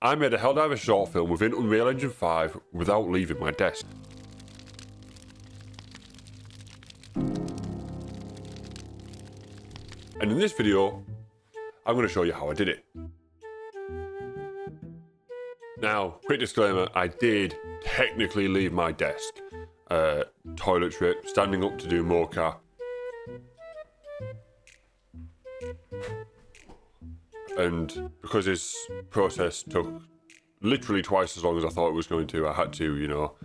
I made a Helldivers short film within Unreal Engine 5 without leaving my desk. And in this video, I'm going to show you how I did it. Now, quick disclaimer, I did technically leave my desk. Toilet trip, standing up to do mocap. And because this process took literally twice as long as I thought it was going to, I had to, you know,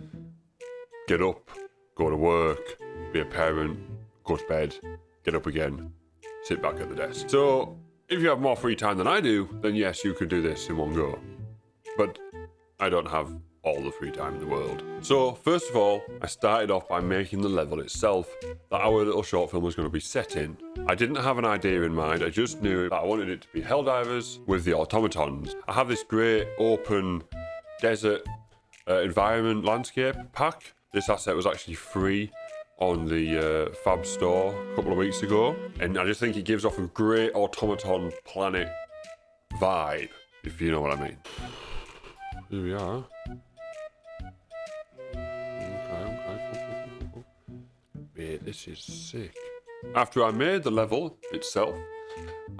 get up, go to work, be a parent, go to bed, get up again, sit back at the desk. So, if you have more free time than I do, then yes, you could do this in one go. But I don't have all the free time in the world. So, first of all, I started off by making the level itself that our little short film was going to be set in. I didn't have an idea in mind, I just knew that I wanted it to be Helldivers with the automatons. I have this great open desert environment landscape pack. This asset was actually free on the Fab store a couple of weeks ago, and I just think it gives off a great automaton planet vibe, if you know what I mean. Here we are. Mate, this is sick. After I made the level itself,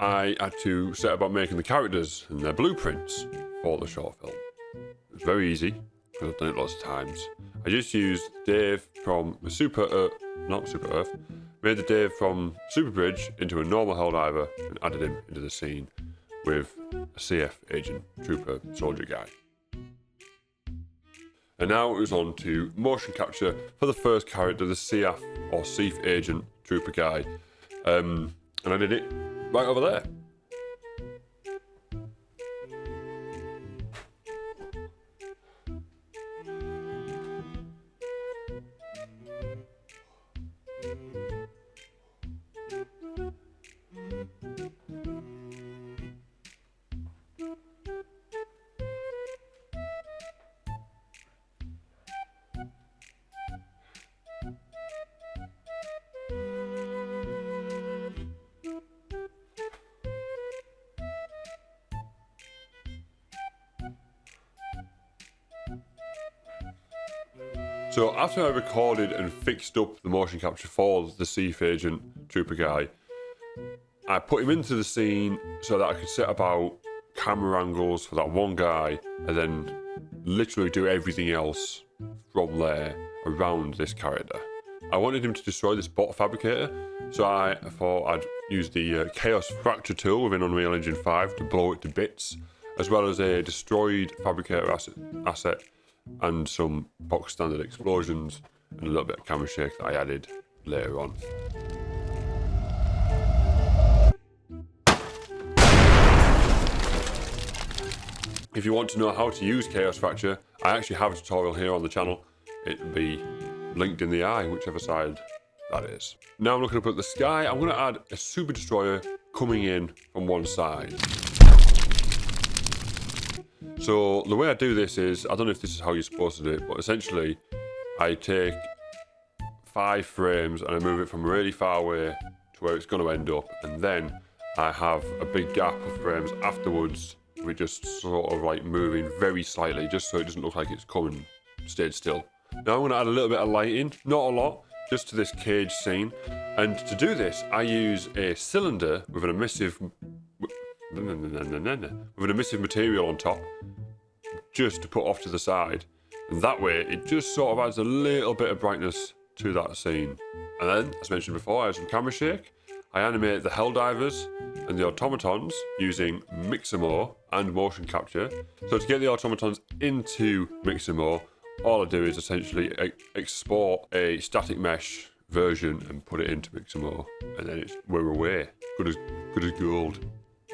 I had to set about making the characters and their blueprints for the short film. It was very easy, because I've done it lots of times. I just used Dave from made the Dave from Super Bridge into a normal Helldiver and added him into the scene with a CF agent, trooper, soldier guy. And now it was on to motion capture for the first character, the CF or CF agent trooper guy. And I did it right over there. So after I recorded and fixed up the motion capture for the CF agent trooper guy, I put him into the scene so that I could set about camera angles for that one guy and then literally do everything else from there around this character. I wanted him to destroy this bot fabricator, so I thought I'd use the Chaos Fracture tool within Unreal Engine 5 to blow it to bits, as well as a destroyed fabricator asset and some box standard explosions and a little bit of camera shake that I added later on. If you want to know how to use Chaos Fracture, I actually have a tutorial here on the channel. It'll be linked in the eye, whichever side that is. Now I'm looking up at the sky. I'm going to add a super destroyer coming in from one side. So the way I do this is, I don't know if this is how you're supposed to do it, but essentially I take 5 frames and I move it from really far away to where it's going to end up, and then I have a big gap of frames afterwards. We're just sort of like moving very slightly, just so it doesn't look like it's coming stayed still. Now I'm going to add a little bit of lighting, not a lot, just to this cage scene. And to do this, I use a cylinder with an emissive material on top, just to put off to the side. And that way, it just sort of adds a little bit of brightness to that scene. And then, as mentioned before, I have some camera shake. I animate the Helldivers and the automatons using Mixamo and motion capture. So to get the automatons into Mixamo, all I do is essentially export a static mesh version and put it into Mixamo, and then we're away. Good as gold.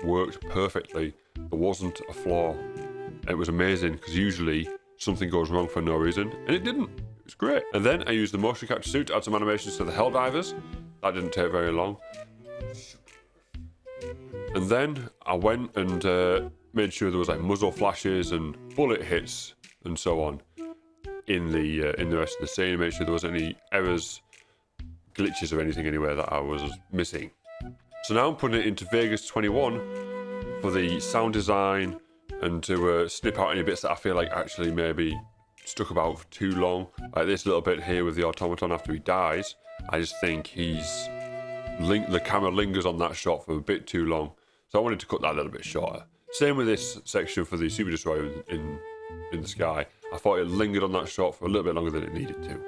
Worked perfectly. There wasn't a flaw. And it was amazing, because usually something goes wrong for no reason, and it didn't. It was great. And then I used the motion capture suit to add some animations to the Helldivers. That didn't take very long. And then I went and made sure there was like muzzle flashes and bullet hits and so on in the rest of the scene. Made sure there wasn't any errors, glitches or anything anywhere that I was missing. So now I'm putting it into Vegas 21 for the sound design, and to snip out any bits that I feel like actually maybe stuck about for too long. Like this little bit here with the automaton after he dies. I just think the camera lingers on that shot for a bit too long. So I wanted to cut that a little bit shorter. Same with this section for the Super Destroyer in the sky. I thought it lingered on that shot for a little bit longer than it needed to.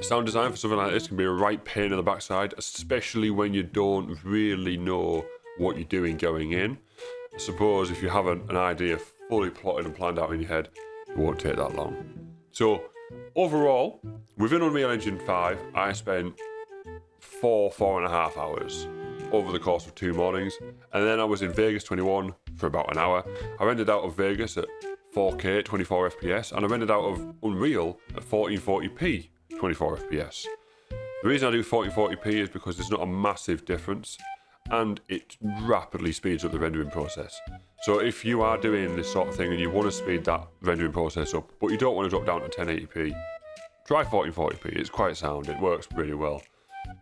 Sound design for something like this can be a right pain in the backside, especially when you don't really know what you're doing going in. I suppose if you have an idea fully plotted and planned out in your head, it won't take that long. So, overall, within Unreal Engine 5, I spent 4.5 hours over the course of 2 mornings, and then I was in Vegas 21 for about an hour. I rendered out of Vegas at 4K, 24 FPS, and I rendered out of Unreal at 1440p. 24 FPS. The reason I do 1440p is because there's not a massive difference and it rapidly speeds up the rendering process. So if you are doing this sort of thing and you want to speed that rendering process up, but you don't want to drop down to 1080p, try 1440p. It's quite sound. It works really well.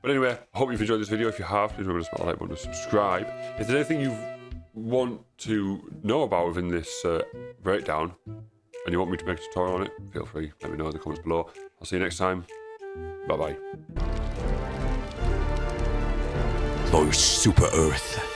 But anyway, I hope you've enjoyed this video. If you have, please remember to smash the like button and subscribe. If there's anything you want to know about within this breakdown, and you want me to make a tutorial on it, feel free, let me know in the comments below. I'll see you next time. Bye-bye. For Super Earth.